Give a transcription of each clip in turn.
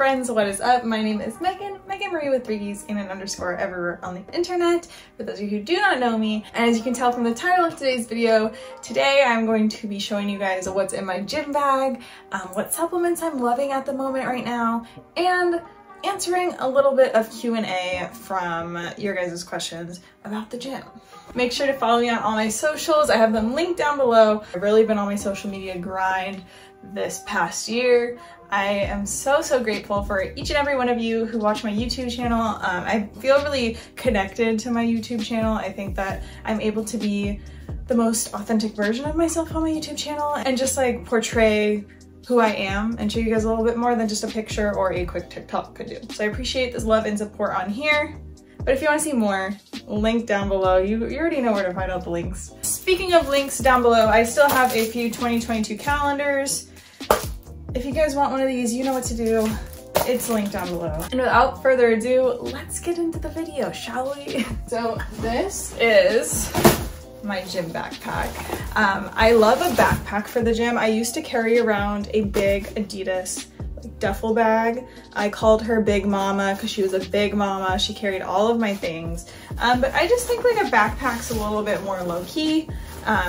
friends, what is up? My name is Megan Marie with 3 E's and an underscore everywhere on the internet, for those of you who do not know me. And as you can tell from the title of today's video, today I'm going to be showing you guys what's in my gym bag, what supplements I'm loving at the moment right now, and answering a little bit of Q&A from your guys' questions about the gym. Make sure to follow me on all my socials. I have them linked down below. I've really been on my social media grind this past year. I am so grateful for each and every one of you who watch my YouTube channel. I feel really connected to my YouTube channel. I think that I'm able to be the most authentic version of myself on my YouTube channel and just like portray who I am and show you guys a little bit more than just a picture or a quick TikTok could do. So I appreciate this love and support on here. But if you want to see more, link down below. You already know where to find out the links. Speaking of links down below, I still have a few 2022 calendars. If you guys want one of these, you know what to do. It's linked down below. And without further ado, let's get into the video, shall we? So this is my gym backpack. I love a backpack for the gym. I used to carry around a big Adidas duffel bag. I called her Big Mama because she was a big mama. She carried all of my things. But I just think like a backpack's a little bit more low-key.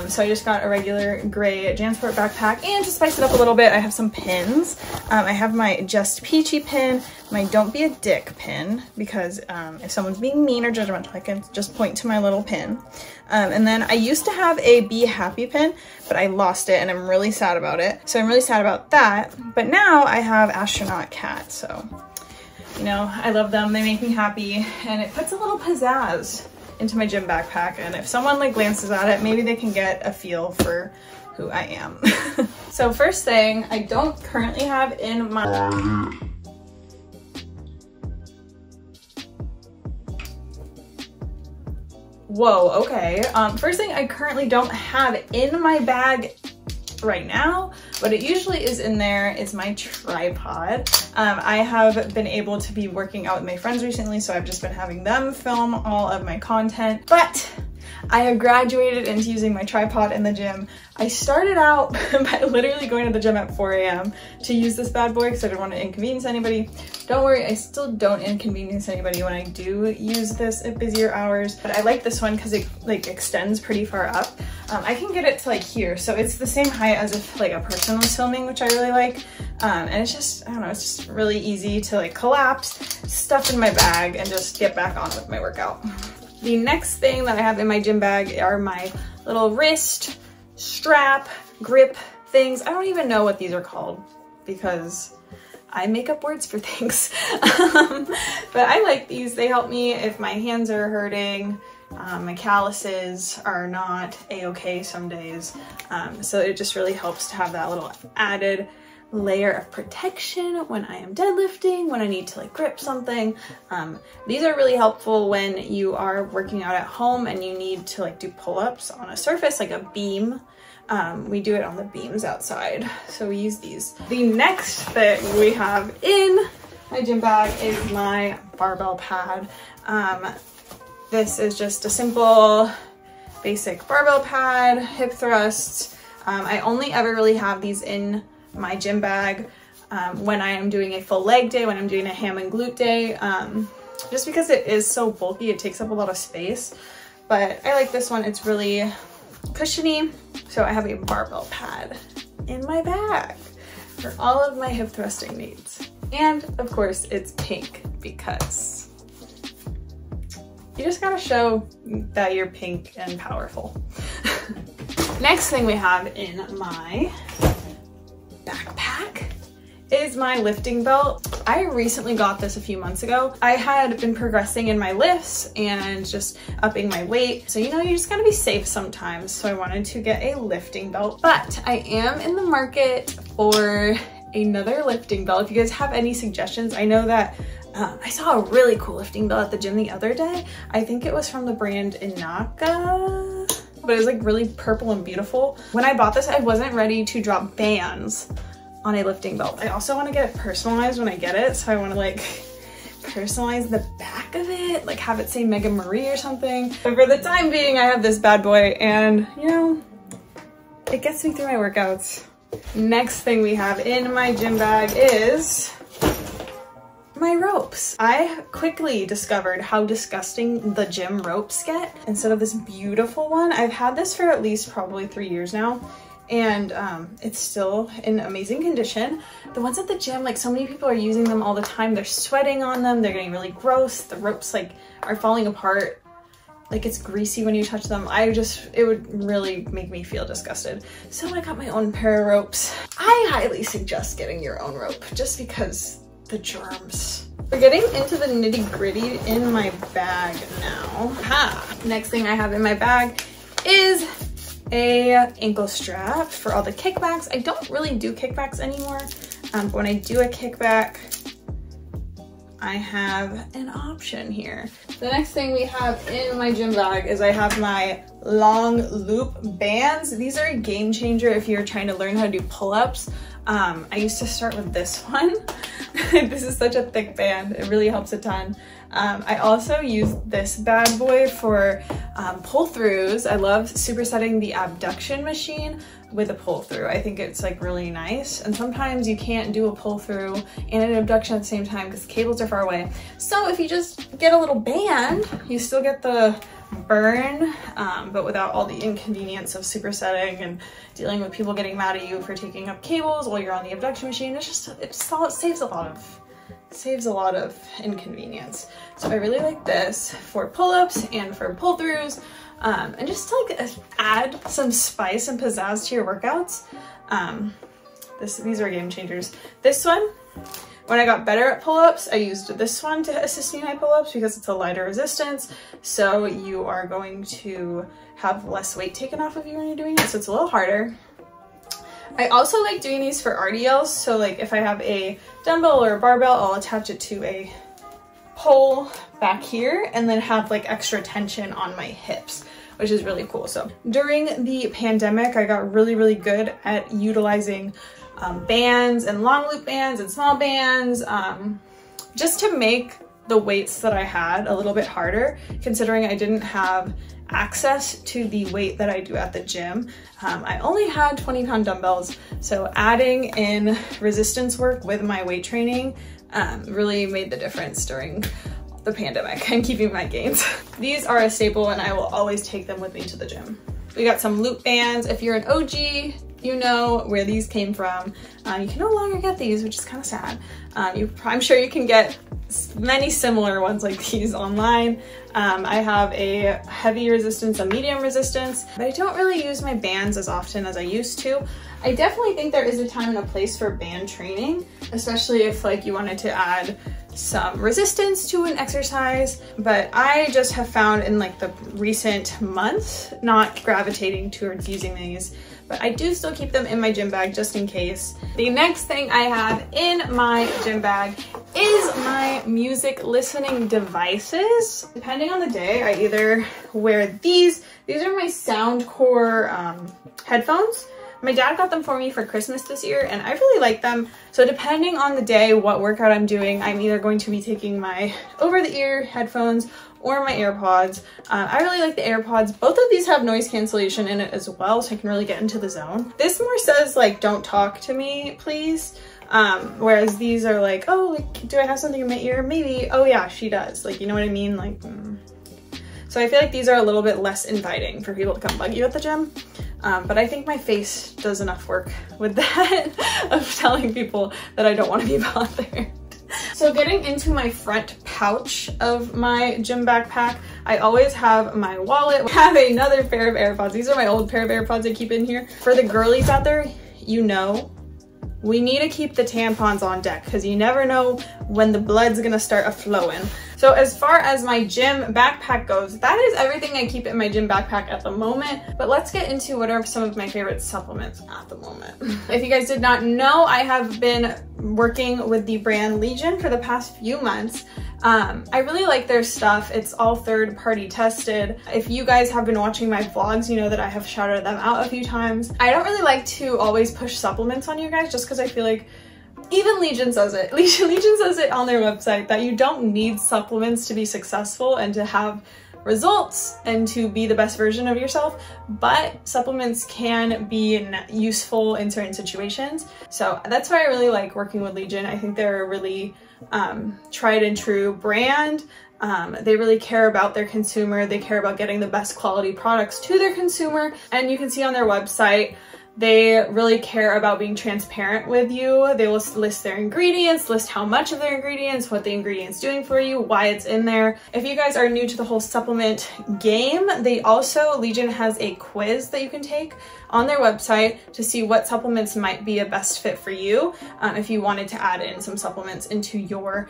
So I just got a regular gray JanSport backpack, and to spice it up a little bit, I have some pins. I have my Just Peachy pin, my Don't Be a Dick pin, because if someone's being mean or judgmental, I can just point to my little pin. And then I used to have a Be Happy pin, but I lost it and I'm really sad about it. So I'm really sad about that. But now I have Astronaut Cat, so you know, I love them, they make me happy, and it puts a little pizzazz into my gym backpack, and if someone like glances at it, maybe they can get a feel for who I am. So first thing, I don't currently have in my whoa, okay. First thing I currently don't have in my bag right now, but it usually is in there, is my tripod. I have been able to be working out with my friends recently, so I've just been having them film all of my content, but I have graduated into using my tripod in the gym. I started out by literally going to the gym at 4 a.m. to use this bad boy because I didn't want to inconvenience anybody. Don't worry, I still don't inconvenience anybody when I do use this at busier hours, but I like this one because it like extends pretty far up. I can get it to like here, so it's the same height as if like a person was filming, which I really like. And it's just, I don't know, it's just really easy to like collapse, stuff in my bag, and just get back on with my workout. The next thing that I have in my gym bag are my little wrist strap grip things. I don't even know what these are called because I make up words for things. But I like these. They help me if my hands are hurting. My calluses are not a-okay some days. So it just really helps to have that little added layer of protection when I am deadlifting, when I need to like grip something. These are really helpful when you are working out at home and you need to like do pull-ups on a surface like a beam. We do it on the beams outside, so we use these. The next thing we have in my gym bag is my barbell pad. This is just a simple basic barbell pad, hip thrust. I only ever really have these in my gym bag when I am doing a full leg day, when I'm doing a ham and glute day, just because it is so bulky, it takes up a lot of space. But I like this one, it's really cushiony. So I have a barbell pad in my bag for all of my hip thrusting needs. And of course it's pink because you just gotta show that you're pink and powerful. Next thing we have in my backpack is my lifting belt. I recently got this a few months ago. I had been progressing in my lifts and just upping my weight. So, you know, you just gotta be safe sometimes. So I wanted to get a lifting belt, but I am in the market for another lifting belt. If you guys have any suggestions, I know that I saw a really cool lifting belt at the gym the other day. I think it was from the brand Inaka, but it was like really purple and beautiful. When I bought this, I wasn't ready to drop bands on a lifting belt. I also want to get it personalized when I get it, so I want to like personalize the back of it, like have it say Megan Marie or something. But for the time being, I have this bad boy, and you know, it gets me through my workouts. Next thing we have in my gym bag is my ropes. I quickly discovered how disgusting the gym ropes get instead of this beautiful one. I've had this for at least probably 3 years now, and it's still in amazing condition. The ones at the gym, like so many people are using them all the time. They're sweating on them. They're getting really gross. The ropes like are falling apart. Like it's greasy when you touch them. It would really make me feel disgusted. So I got my own pair of ropes. I highly suggest getting your own rope just because the germs. We're getting into the nitty gritty in my bag now. Next thing I have in my bag is a ankle strap for all the kickbacks. I don't really do kickbacks anymore, but when I do a kickback, I have an option here. The next thing we have in my gym bag is I have my long loop bands. These are a game changer if you're trying to learn how to do pull-ups. I used to start with this one. This is such a thick band. It really helps a ton. I also use this bad boy for pull-throughs. I love supersetting the abduction machine with a pull-through. I think it's like really nice. And sometimes you can't do a pull-through and an abduction at the same time because the cables are far away. So if you just get a little band, you still get the burn, but without all the inconvenience of supersetting and dealing with people getting mad at you for taking up cables while you're on the abduction machine. It saves a lot of inconvenience. So I really like this for pull-ups and for pull-throughs, and just to like add some spice and pizzazz to your workouts. These are game changers. This one, when I got better at pull-ups, I used this one to assist me in my pull-ups because it's a lighter resistance. So you are going to have less weight taken off of you when you're doing it. So it's a little harder. I also like doing these for RDLs. So like if I have a dumbbell or a barbell, I'll attach it to a pole back here and then have like extra tension on my hips, which is really cool. So during the pandemic, I got really good at utilizing bands and long loop bands and small bands, just to make the weights that I had a little bit harder, considering I didn't have access to the weight that I do at the gym. I only had 20-pound dumbbells, so adding in resistance work with my weight training really made the difference during the pandemic and keeping my gains. These are a staple and I will always take them with me to the gym. We got some loop bands. If you're an OG, you know where these came from. You can no longer get these, which is kind of sad. I'm sure you can get many similar ones like these online. I have a heavy resistance, a medium resistance, but I don't really use my bands as often as I used to. I definitely think there is a time and a place for band training, especially if like you wanted to add some resistance to an exercise, but I just have found in like the recent months not gravitating towards using these, but I do still keep them in my gym bag just in case. The next thing I have in my gym bag is my music listening devices. Depending on the day, I either wear these are my Soundcore headphones. My dad got them for me for Christmas this year and I really like them. So depending on the day, what workout I'm doing, I'm either going to be taking my over-the-ear headphones or my AirPods. I really like the AirPods. Both of these have noise cancellation in it as well, so I can really get into the zone. This more says like, don't talk to me, please. Whereas these are like, oh, like, do I have something in my ear? Maybe. Oh yeah, she does. Like, you know what I mean? Like, So I feel like these are a little bit less inviting for people to come bug you at the gym. But I think my face does enough work with that of telling people that I don't want to be bothered. So getting into my front pouch of my gym backpack, I always have my wallet. I have another pair of AirPods. These are my old pair of AirPods I keep in here. For the girlies out there, you know, we need to keep the tampons on deck because you never know when the blood's gonna start a-flowing. So as far as my gym backpack goes, that is everything I keep in my gym backpack at the moment. But let's get into what are some of my favorite supplements at the moment. If you guys did not know, I have been working with the brand Legion for the past few months. I really like their stuff. It's all third-party tested. If you guys have been watching my vlogs, you know that I have shouted them out a few times. I don't really like to always push supplements on you guys just because I feel like even Legion says it. Legion says it on their website that you don't need supplements to be successful and to have results and to be the best version of yourself, but supplements can be useful in certain situations. So that's why I really like working with Legion. I think they're a really tried and true brand. They really care about their consumer. They care about getting the best quality products to their consumer. And you can see on their website, they really care about being transparent with you. They will list their ingredients, list how much of their ingredients, what the ingredient's doing for you, why it's in there. If you guys are new to the whole supplement game, Legion has a quiz that you can take on their website to see what supplements might be a best fit for you if you wanted to add in some supplements into your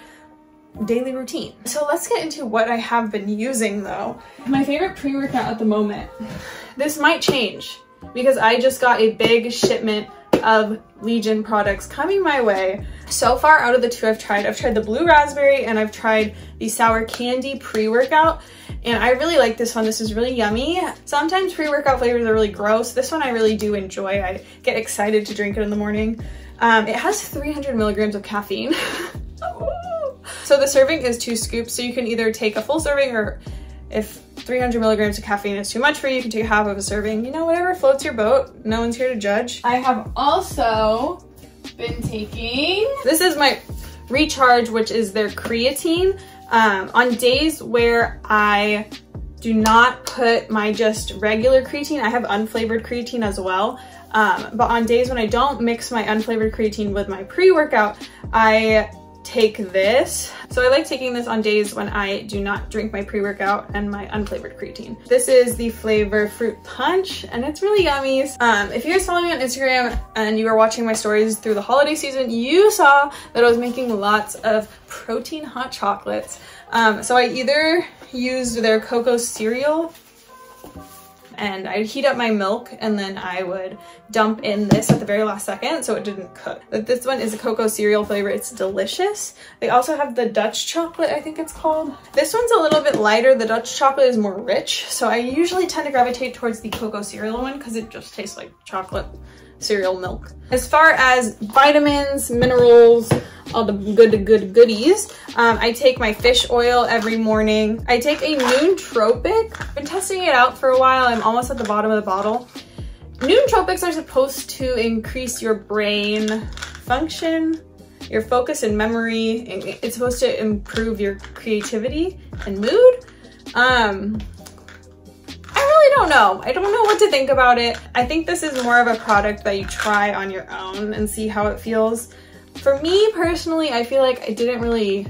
daily routine. So let's get into what I have been using though. My favorite pre-workout at the moment. This might change because I just got a big shipment of Legion products coming my way. So far out of the two I've tried the blue raspberry and I've tried the sour candy pre-workout, and I really like this one. This is really yummy. Sometimes pre-workout flavors are really gross. This one I really do enjoy. I get excited to drink it in the morning. It has 300 milligrams of caffeine. So the serving is 2 scoops, so you can either take a full serving, or if 300 milligrams of caffeine is too much for you, you can take half of a serving. You know, whatever floats your boat. No one's here to judge. I have also been taking, this is my recharge, which is their creatine. On days where I do not put my just regular creatine, I have unflavored creatine as well. But on days when I don't mix my unflavored creatine with my pre-workout, I take this. So I like taking this on days when I do not drink my pre-workout and my unflavored creatine. This is the flavor fruit punch and it's really yummy. If you guys follow me on Instagram and you were watching my stories through the holiday season, you saw that I was making lots of protein hot chocolates. So I either used their cocoa cereal and I'd heat up my milk and then I would dump in this at the very last second so it didn't cook. But this one is a cocoa cereal flavor. It's delicious. They also have the Dutch chocolate, I think it's called. This one's a little bit lighter. The Dutch chocolate is more rich. So I usually tend to gravitate towards the cocoa cereal one because it just tastes like chocolate cereal milk. As far as vitamins, minerals, all the goodies, I take my fish oil every morning. I take a nootropic. I've been testing it out for a while. I'm almost at the bottom of the bottle. Nootropics are supposed to increase your brain function, your focus and memory. It's supposed to improve your creativity and mood. I don't know. I don't know what to think about it. I think this is more of a product that you try on your own and see how it feels. For me personally, I feel like it didn't really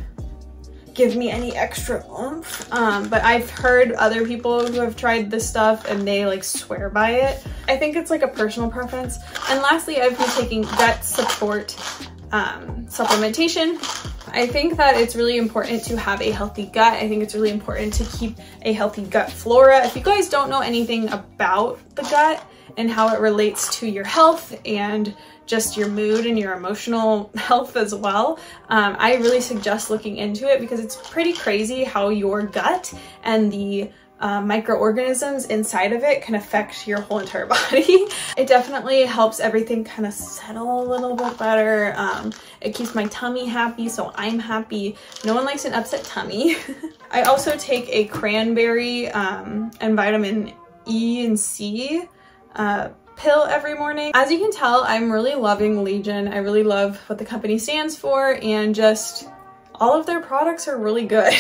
give me any extra oomph, but I've heard other people who have tried this stuff and they like swear by it. I think it's like a personal preference. And lastly, I've been taking gut support supplementation. I think that it's really important to have a healthy gut. I think it's really important to keep a healthy gut flora. If you guys don't know anything about the gut and how it relates to your health and just your mood and your emotional health as well, I really suggest looking into it because it's pretty crazy how your gut and the microorganisms inside of it can affect your whole entire body. It definitely helps everything kind of settle a little bit better. It keeps my tummy happy, so I'm happy. No one likes an upset tummy. I also take a cranberry and vitamin E and C pill every morning. As you can tell, I'm really loving Legion. I really love what the company stands for, and just all of their products are really good.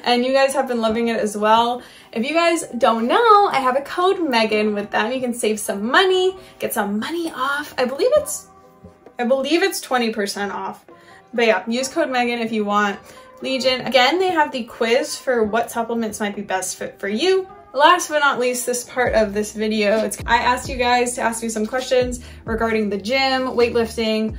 And you guys have been loving it as well. If you guys don't know, I have a code Megan with them. You can save some money, get some money off. I believe it's 20% off. But yeah, use code Megan if you want Legion. Again, they have the quiz for what supplements might be best fit for you. Last but not least, this part of this video, I asked you guys to ask me some questions regarding the gym, weightlifting,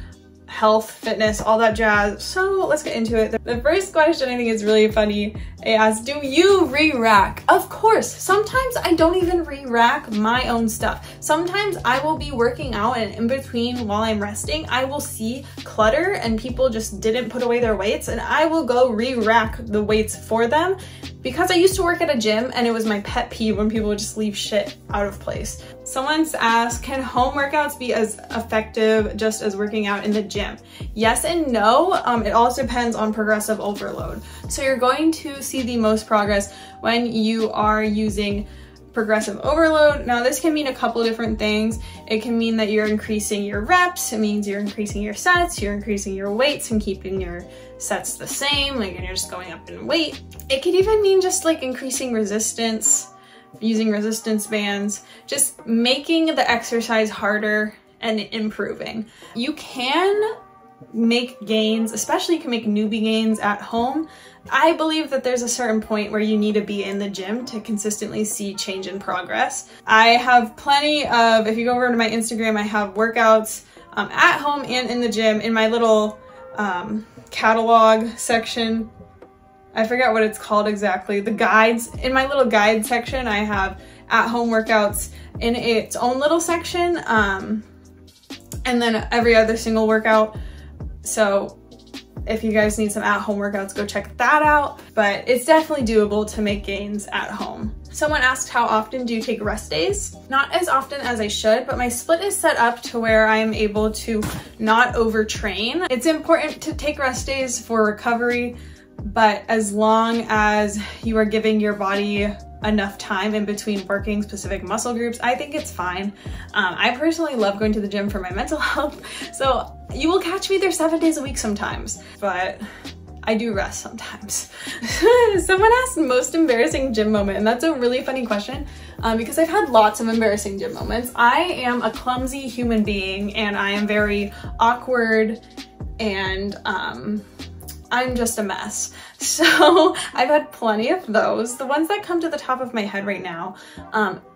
health, fitness, all that jazz. So let's get into it. The first question I think is really funny. It asks, do you re-rack? Of course. Sometimes I don't even re-rack my own stuff. Sometimes I will be working out and in between while I'm resting, I will see clutter and people just didn't put away their weights and I will go re-rack the weights for them. Because I used to work at a gym and it was my pet peeve when people would just leave shit out of place. Someone's asked, can home workouts be as effective just as working out in the gym? Yes and no. It also depends on progressive overload. So you're going to see the most progress when you are using progressive overload. Now this can mean a couple different things. It can mean that you're increasing your reps. It means you're increasing your sets, you're increasing your weights and keeping your sets the same, like, and you're just going up in weight. It could even mean just like increasing resistance, using resistance bands, just making the exercise harder and improving. You can make gains, especially you can make newbie gains at home. I believe that there's a certain point where you need to be in the gym to consistently see change in progress. I have plenty of, if you go over to my Instagram, I have workouts at home and in the gym in my little catalog section. I forget what it's called exactly. The guides, in my little guide section, I have at home workouts in its own little section, and then every other single workout. So if you guys need some at-home workouts, go check that out. But it's definitely doable to make gains at home. Someone asked, how often do you take rest days? Not as often as I should, but my split is set up to where I'm able to not overtrain. It's important to take rest days for recovery, but as long as you are giving your body enough time in between working specific muscle groups, I think it's fine. I personally love going to the gym for my mental health, so you will catch me there 7 days a week sometimes, but I do rest sometimes. Someone asked most embarrassing gym moment, and that's a really funny question because I've had lots of embarrassing gym moments. I am a clumsy human being and I am very awkward and I'm just a mess. So I've had plenty of those. The ones that come to the top of my head right now,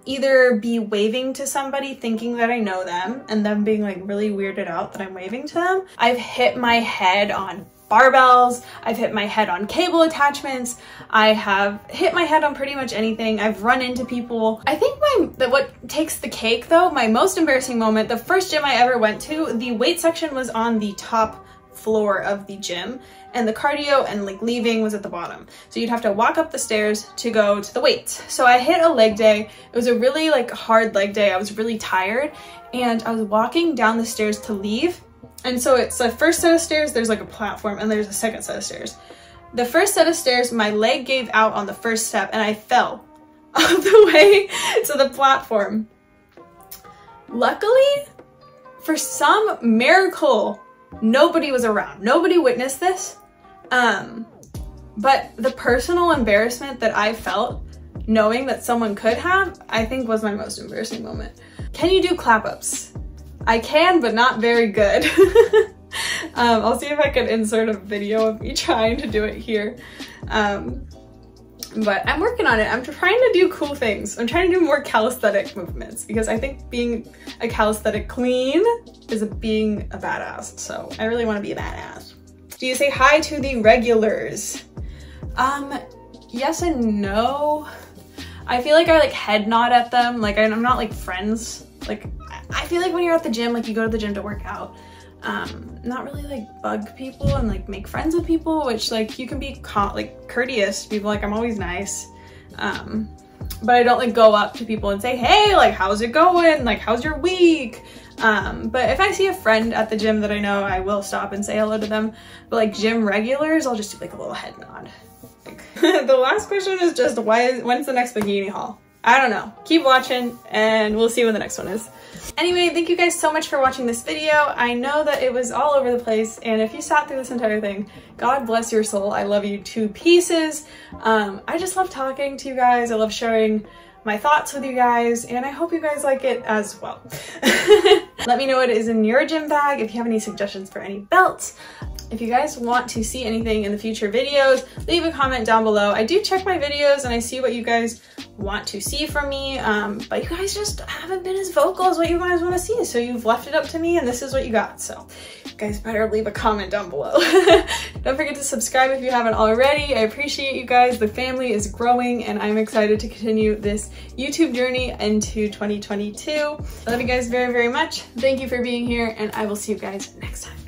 either be waving to somebody thinking that I know them and them being like really weirded out that I'm waving to them. I've hit my head on barbells. I've hit my head on cable attachments. I have hit my head on pretty much anything. I've run into people. I think what takes the cake though, my most embarrassing moment, the first gym I ever went to, the weight section was on the top floor of the gym and the cardio and like leaving was at the bottom. So you'd have to walk up the stairs to go to the weights. So I hit a leg day. It was a really like hard leg day. I was really tired and I was walking down the stairs to leave. And so it's the first set of stairs, there's like a platform and there's a second set of stairs. The first set of stairs, my leg gave out on the first step and I fell all the way to the platform. Luckily, for some miracle, nobody was around. Nobody witnessed this. But the personal embarrassment that I felt knowing that someone could have, I think was my most embarrassing moment. Can you do clap-ups? I can, but not very good. I'll see if I can insert a video of me trying to do it here. But I'm working on it. I'm trying to do cool things. I'm trying to do more calisthenic movements because I think being a calisthenic queen is being a badass. So I really want to be a badass. Do you say hi to the regulars? Yes and no. I feel like I like head nod at them. Like I'm not like friends. Like I feel like when you're at the gym, like you go to the gym to work out, not really like bug people and like make friends with people, which like you can be like courteous to people. Like I'm always nice. But I don't like go up to people and say, hey, like, how's it going? Like, how's your week? But if I see a friend at the gym that I know, I will stop and say hello to them. But like gym regulars, I'll just do like a little head nod. Like, the last question is just when's the next bikini haul? I don't know. Keep watching and we'll see when the next one is. Anyway, thank you guys so much for watching this video. I know that it was all over the place, and if you sat through this entire thing, God bless your soul. I love you to pieces. I just love talking to you guys. I love sharing my thoughts with you guys, and I hope you guys like it as well. Let me know what is in your gym bag, if you have any suggestions for any belts. If you guys want to see anything in the future videos, leave a comment down below. I do check my videos and I see what you guys want to see from me, but you guys just haven't been as vocal as what you guys want to see, so you've left it up to me and this is what you got. So you guys better leave a comment down below. Don't forget to subscribe if you haven't already. I appreciate you guys. The family is growing and I'm excited to continue this YouTube journey into 2022. I love you guys very, very much. Thank you for being here and I will see you guys next time.